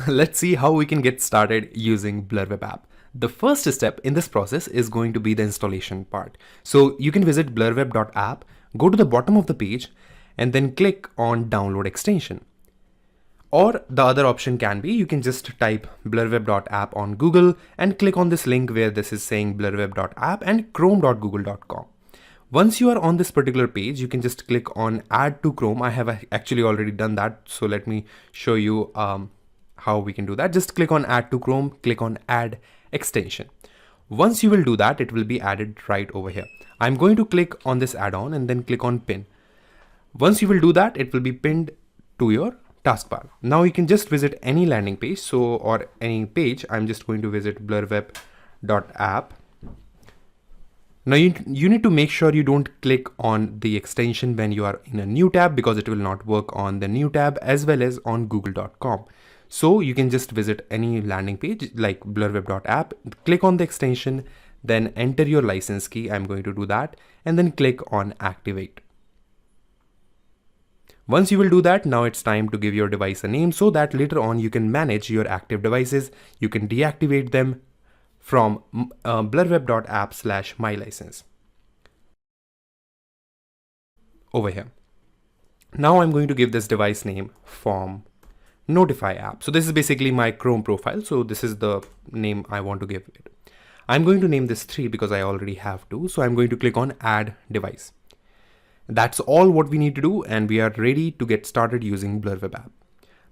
let's see how we can get started using Blurweb app. The first step in this process is going to be the installation part. So you can visit blurweb.app, go to the bottom of the page, and then click on download extension. Or the other option can be, you can just type blurweb.app on Google and click on this link where this is saying blurweb.app and chrome.google.com. Once you are on this particular page, you can just click on add to Chrome. I have actually already done that. So let me show you how we can do that. Just click on add to Chrome, click on add extension. Once you will do that, it will be added right over here. I'm going to click on this add-on and then click on pin. Once you will do that, it will be pinned to your taskbar. Now you can just visit any landing page, or any page. I'm just going to visit blurweb.app. Now you need to make sure you don't click on the extension when you are in a new tab, because it will not work on the new tab as well as on google.com. So you can just visit any landing page like blurweb.app, click on the extension, then enter your license key. I'm going to do that, and then click on activate. Once you will do that, now it's time to give your device a name so that later on you can manage your active devices. You can deactivate them from blurweb.app/mylicense over here. Now I'm going to give this device name from Notify app. So this is basically my Chrome profile. So this is the name I want to give it. I'm going to name this 3 because I already have 2. So I'm going to click on add device. That's all what we need to do, and we are ready to get started using Blurweb app.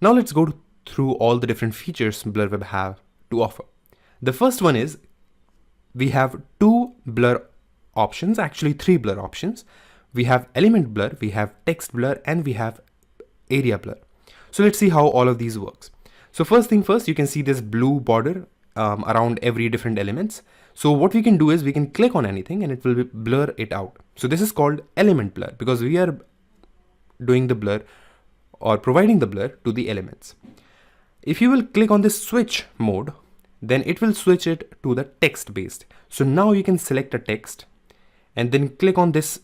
Now let's go through all the different features Blurweb have to offer. The first one is we have 2 blur options, actually 3 blur options. We have element blur, we have text blur, and we have area blur. So let's see how all of these works. So first thing first, you can see this blue border around every different elements. So what we can do is we can click on anything and it will blur it out. So this is called element blur because we are doing the blur or providing the blur to the elements. If you will click on this switch mode, then it will switch it to the text based. So now you can select a text and then click on this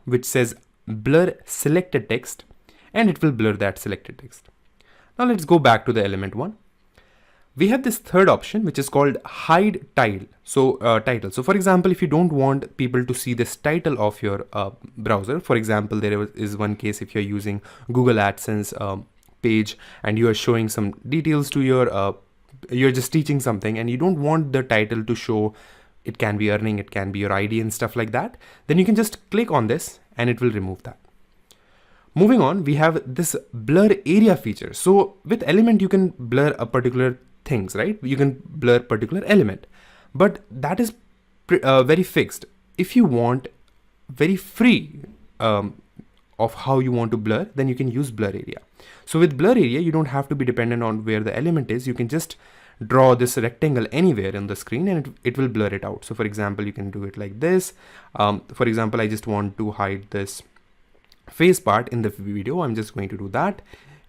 which says blur selected text, and it will blur that selected text. Now let's go back to the element one. We have this third option which is called hide title. So title. So for example, if you don't want people to see this title of your browser, for example, there is one case if you're using Google AdSense page and you are showing some details to your, you're just teaching something and you don't want the title to show. It can be earning, it can be your ID and stuff like that. Then you can just click on this and it will remove that. Moving on, we have this blur area feature. So with element, you can blur a particular things, right? You can blur particular element, but that is very fixed. If you want very free of how you want to blur, then you can use blur area. So with blur area, you don't have to be dependent on where the element is. You can just draw this rectangle anywhere on the screen and it will blur it out. So for example, you can do it like this. For example, I just want to hide this face part in the video. I'm just going to do that.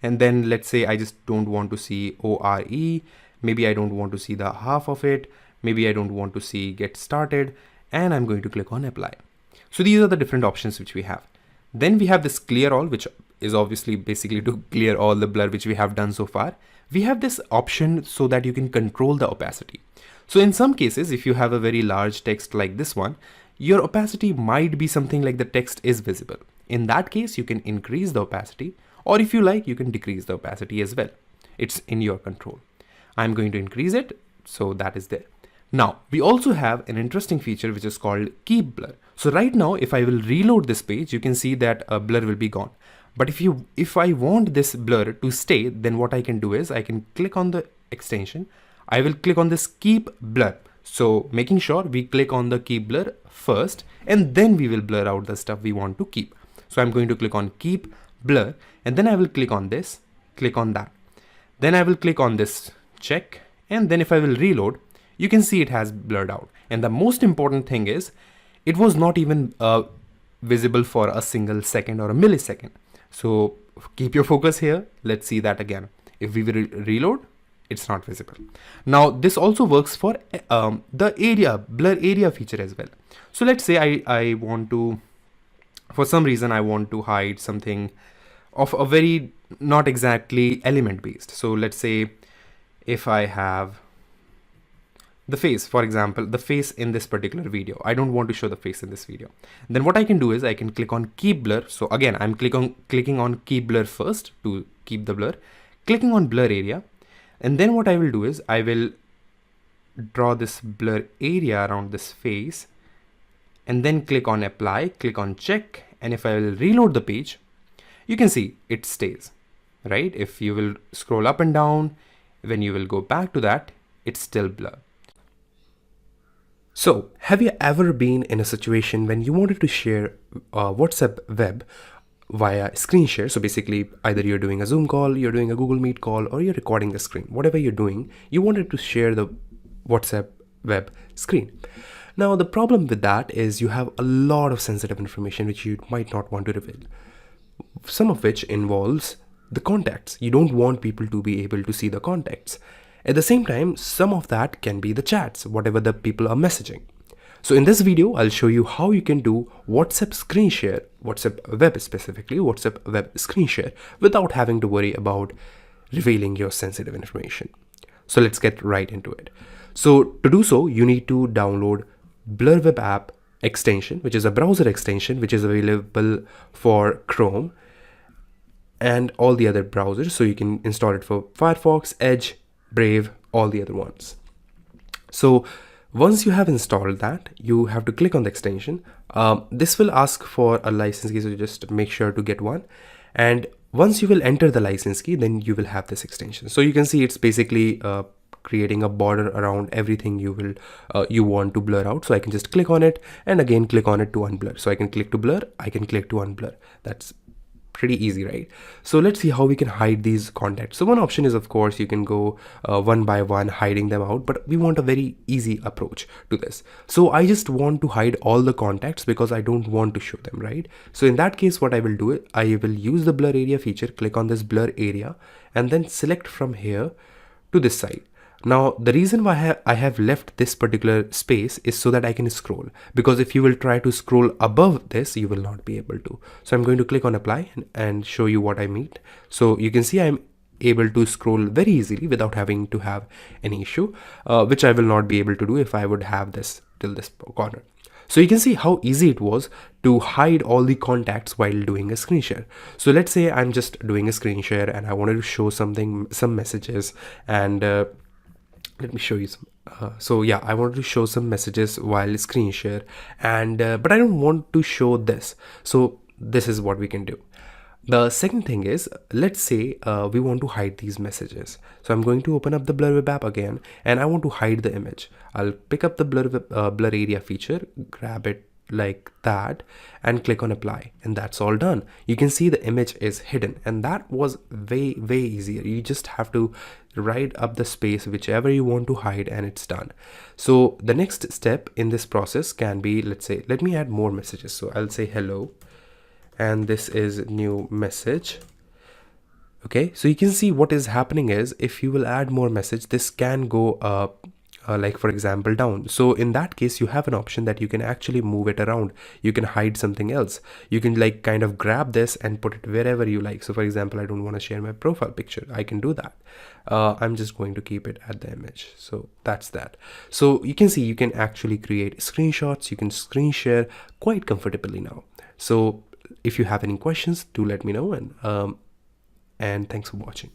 And then let's say I just don't want to see ORE. Maybe I don't want to see the half of it. Maybe I don't want to see get started. And I'm going to click on apply. So these are the different options which we have. Then we have this clear all, which is obviously basically to clear all the blur which we have done so far. We have this option so that you can control the opacity. So in some cases, if you have a very large text like this one, your opacity might be something like the text is visible. In that case, you can increase the opacity, or if you like, you can decrease the opacity as well. It's in your control. I'm going to increase it, so that is there. Now, we also have an interesting feature which is called keep blur. So right now, if I will reload this page, you can see that a blur will be gone. But if I want this blur to stay, then what I can do is I can click on the extension. I will click on this keep blur. So making sure we click on the keep blur first, and then we will blur out the stuff we want to keep. So I'm going to click on keep blur, and then I will click on this, click on that. Then I will click on this check, and then if I will reload, you can see it has blurred out. And the most important thing is it was not even visible for a single second or a millisecond. So keep your focus here. Let's see that again. If we will reload, it's not visible. Now this also works for the area blur area feature as well. So let's say I want to, for some reason I want to hide something of a very not exactly element based. So let's say if I have the face, for example, the face in this particular video, I don't want to show the face in this video, then what I can do is I can click on keep blur. So again, I'm clicking on keep blur first to keep the blur, clicking on blur area, and then what I will do is I will draw this blur area around this face, and then click on apply, click on check, and if I will reload the page, you can see it stays, right? If you will scroll up and down, when you will go back to that, it's still blur. So, have you ever been in a situation when you wanted to share WhatsApp web via screen share? So basically, either you're doing a Zoom call, you're doing a Google Meet call, or you're recording a screen, whatever you're doing, you wanted to share the WhatsApp web screen. Now, the problem with that is you have a lot of sensitive information which you might not want to reveal, some of which involves the contacts. You don't want people to be able to see the contacts. At the same time, some of that can be the chats, whatever the people are messaging. So in this video, I'll show you how you can do WhatsApp screen share, WhatsApp web specifically, WhatsApp web screen share without having to worry about revealing your sensitive information. So let's get right into it. So to do so, you need to download Blurweb App extension, which is a browser extension which is available for Chrome and all the other browsers. So you can install it for Firefox, Edge, Brave, all the other ones. So once you have installed that, you have to click on the extension. This will ask for a license key, so just make sure to get one. And once you will enter the license key, then you will have this extension. So you can see it's basically creating a border around everything you want to blur out. So I can just click on it and again click on it to unblur. So I can click to blur, I can click to unblur. That's pretty easy, right? So let's see how we can hide these contacts. So one option is, of course, you can go one by one hiding them out, but we want a very easy approach to this. So I just want to hide all the contacts because I don't want to show them, right? So in that case, what I will do is I will use the blur area feature, click on this blur area, and then select from here to this side. Now, the reason why I have left this particular space is so that I can scroll, because if you will try to scroll above this, you will not be able to. So I'm going to click on apply and show you what I mean. So you can see I'm able to scroll very easily without having to have any issue, which I will not be able to do if I would have this till this corner. So you can see how easy it was to hide all the contacts while doing a screen share. So let's say I'm just doing a screen share and I wanted to show some messages, and let me show you some. So yeah, I wanted to show some messages while screen share, and but I don't want to show this. So this is what we can do. The second thing is, let's say we want to hide these messages. So I'm going to open up the Blurweb app again, and I want to hide the image. I'll pick up the blur area feature, grab it like that, and click on apply, and that's all done. You can see the image is hidden, and that was way easier. You just have to write up the space whichever you want to hide, and it's done. So the next step in this process can be, let's say, let me add more messages. So I'll say hello, and this is new message. Okay, so you can see what is happening is if you will add more message, this can go like for example down. So in that case, you have an option that you can actually move it around. You can hide something else. You can like kind of grab this and put it wherever you like. So for example, I don't want to share my profile picture, I can do that. I'm just going to keep it at the image. So that's that. So you can see you can actually create screenshots, you can screen share quite comfortably now. So if you have any questions, do let me know, and thanks for watching.